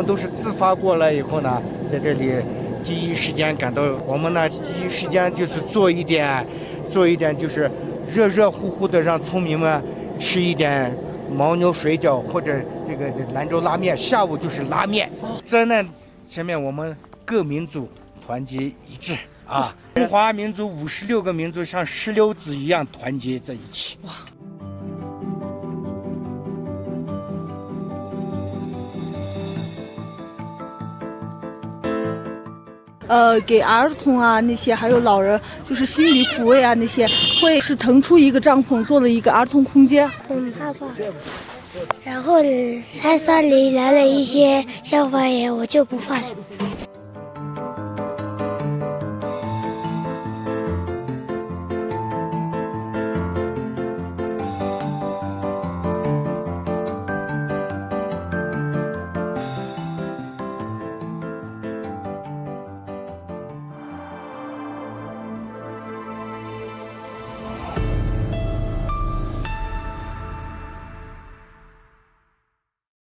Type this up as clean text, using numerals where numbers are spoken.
们都是自发过来以后呢，在这里第一时间赶到，我们呢第一时间就是做一点就是热热乎乎的，让村民们吃一点牦牛水饺或者这个兰州拉面，下午就是拉面。灾难前面我们各民族团结一致啊，中华民族56个民族像石榴籽一样团结在一起。哇！给儿童啊那些还有老人，就是心理抚慰啊那些，会是腾出一个帐篷做了一个儿童空间。很害怕，然后山上里来了一些消防员，我就不怕了。